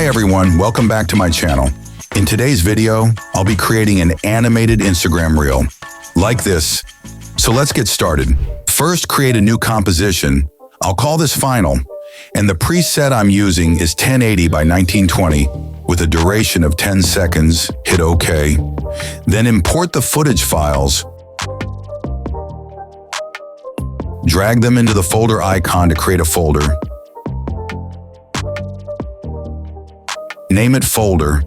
everyone, welcome back to my channel. In today's video, I'll be creating an animated Instagram reel, like this. So let's get started. First, create a new composition. I'll call this Final, and the preset I'm using is 1080 by 1920 with a duration of 10 seconds. Hit OK. Then import the footage files. Drag them into the folder icon to create a folder. Name it Folder.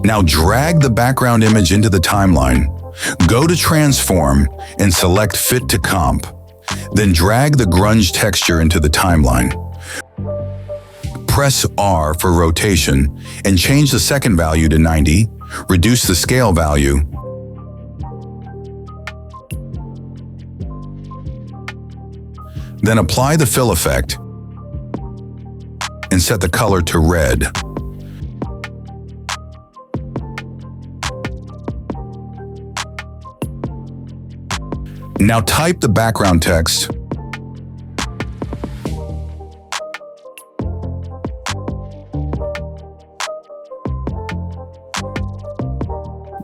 Now drag the background image into the timeline. Go to Transform and select Fit to Comp. Then drag the grunge texture into the timeline. Press R for rotation and change the second value to 90. Reduce the scale value. Then apply the fill effect and set the color to red. Now type the background text.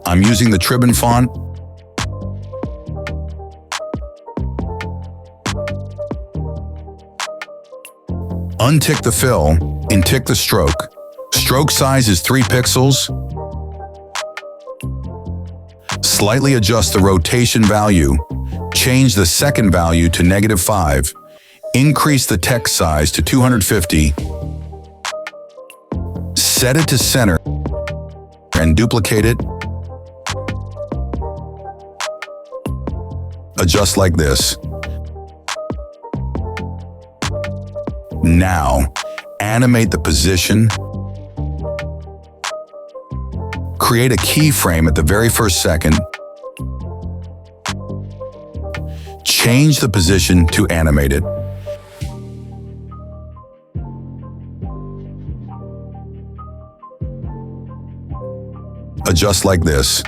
I'm using the Tribune font. Untick the fill and tick the stroke. Stroke size is 3 pixels. Slightly adjust the rotation value. Change the second value to -5. Increase the text size to 250. Set it to center and duplicate it. Adjust like this. Now, animate the position. Create a keyframe at the very first second. Change the position to animated. Adjust like this.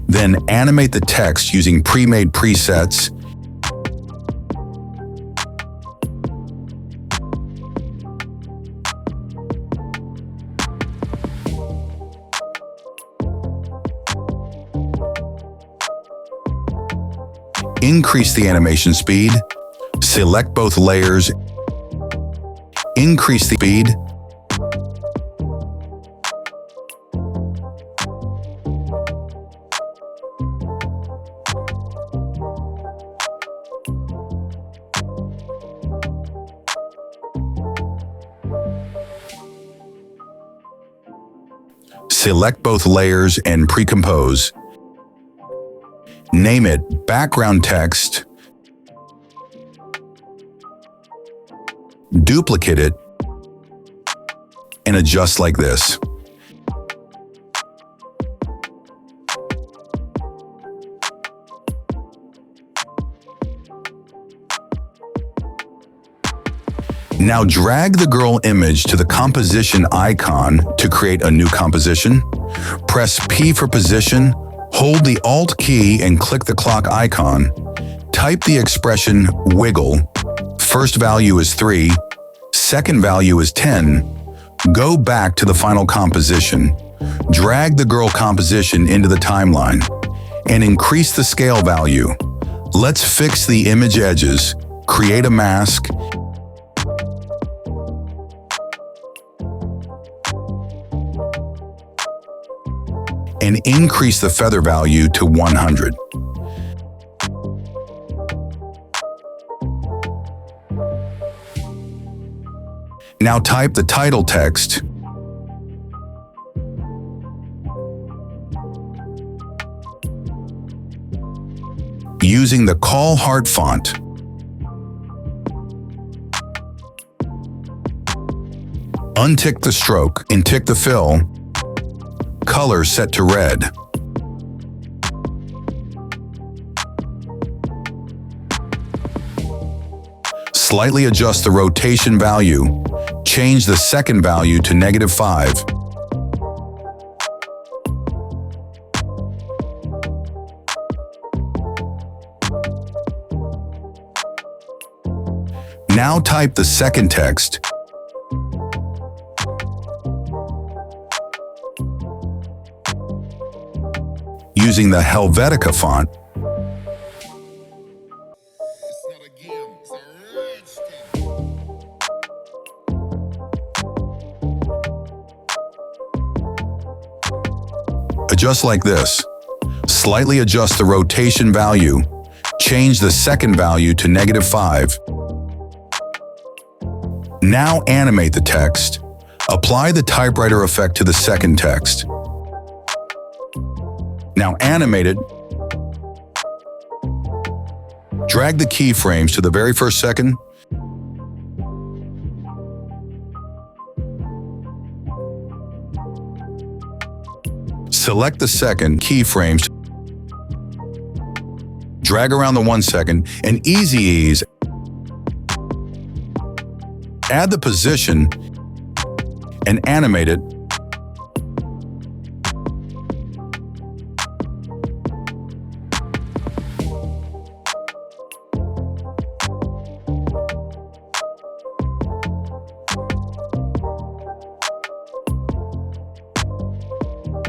Then animate the text using pre-made presets. Increase the animation speed. Select both layers. Increase the speed. Select both layers and pre-compose. Name it Background Text. Duplicate it and adjust like this. Now drag the girl image to the composition icon to create a new composition. Press P for position. Hold the Alt key and click the clock icon. Type the expression wiggle. First value is 3, second value is 10. Go back to the final composition. Drag the girl composition into the timeline and increase the scale value. Let's fix the image edges. Create a mask. And increase the feather value to 100. Now type the title text. Using the Call Heart font. Untick the stroke and tick the fill. Color set to red. Slightly adjust the rotation value. Change the second value to -5. Now type the second text. Using the Helvetica font. Adjust like this. Slightly adjust the rotation value. Change the second value to -5. Now animate the text. Apply the typewriter effect to the second text. Now animate it. Drag the keyframes to the very first second. Select the second keyframes. Drag around the 1 second and easy ease. Add the position and animate it.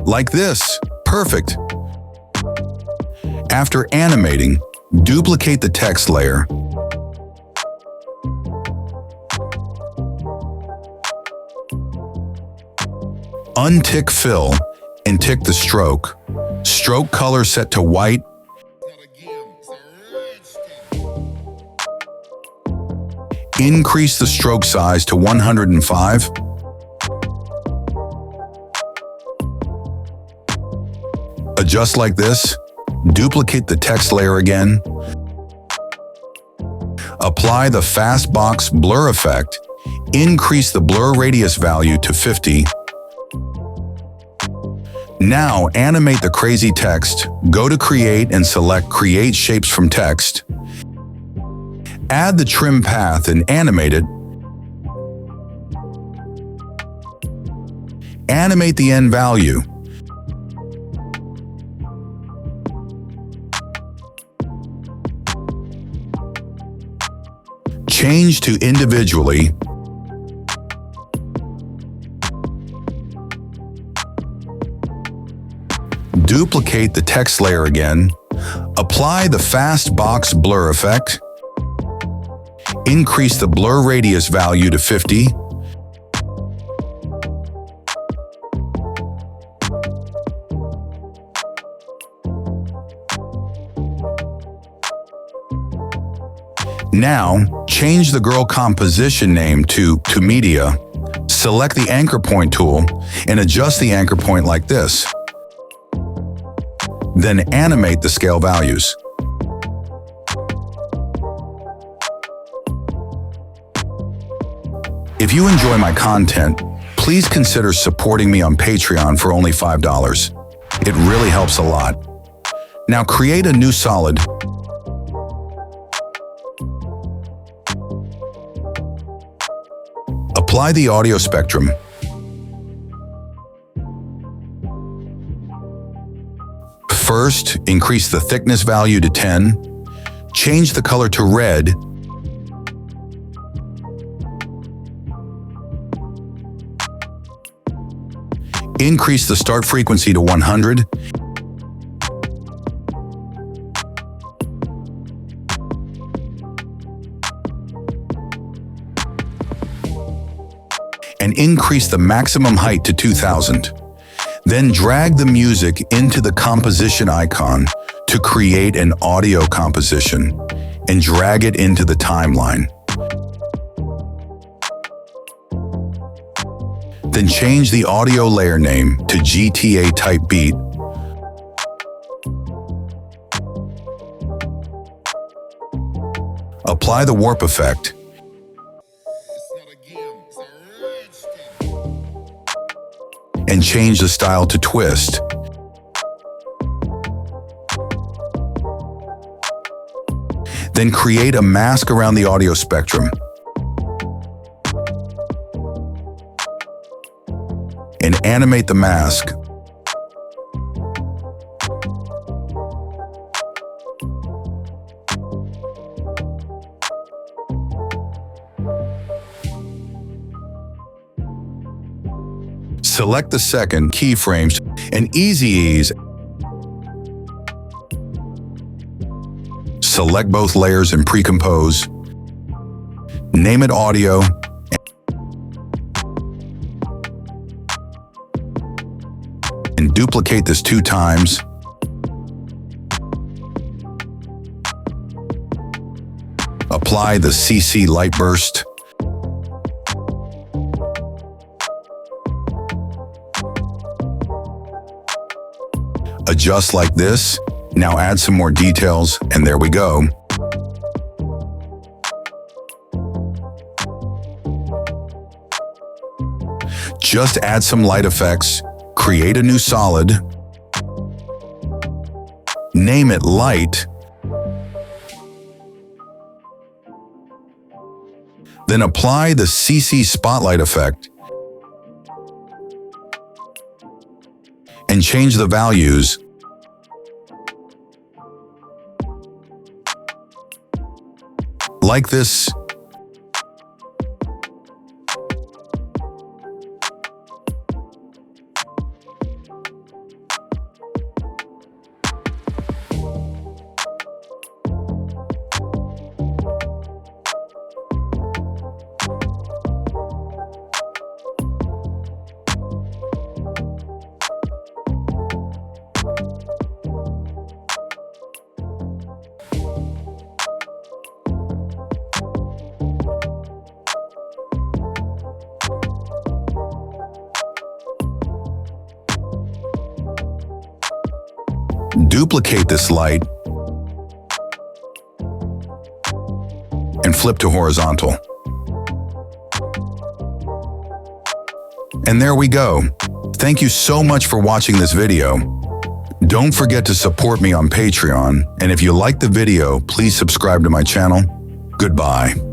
Like this. Perfect. After animating, duplicate the text layer. Untick fill and tick the stroke. Stroke color set to white. Increase the stroke size to 105. Adjust like this. Duplicate the text layer again. Apply the fast box blur effect. Increase the blur radius value to 50. Now animate the crazy text. Go to Create and select Create Shapes from Text. Add the trim path and animate it. Animate the end value. Change to individually. Duplicate the text layer again. Apply the fast box blur effect. Increase the blur radius value to 50. Now, change the girl composition name to Media. Select the anchor point tool and adjust the anchor point like this. Then animate the scale values. If you enjoy my content, please consider supporting me on Patreon for only $5. It really helps a lot. Now create a new solid. Apply the audio spectrum. First, increase the thickness value to 10. Change the color to red. Increase the start frequency to 100. And increase the maximum height to 2000. Then drag the music into the composition icon to create an audio composition and drag it into the timeline. Then change the audio layer name to GTA type beat. Apply the warp effect. And change the style to twist. Then create a mask around the audio spectrum. And animate the mask. Select the second keyframes and easy ease. Select both layers and pre-compose. Name it audio. And duplicate this 2 times. Apply the CC light burst. Adjust like this. Now add some more details, and there we go. Just add some light effects, create a new solid, name it light, then apply the CC spotlight effect and change the values. Like this. Duplicate this light and flip to horizontal. And there we go. Thank you so much for watching this video. Don't forget to support me on Patreon, and if you like the video, please subscribe to my channel. Goodbye.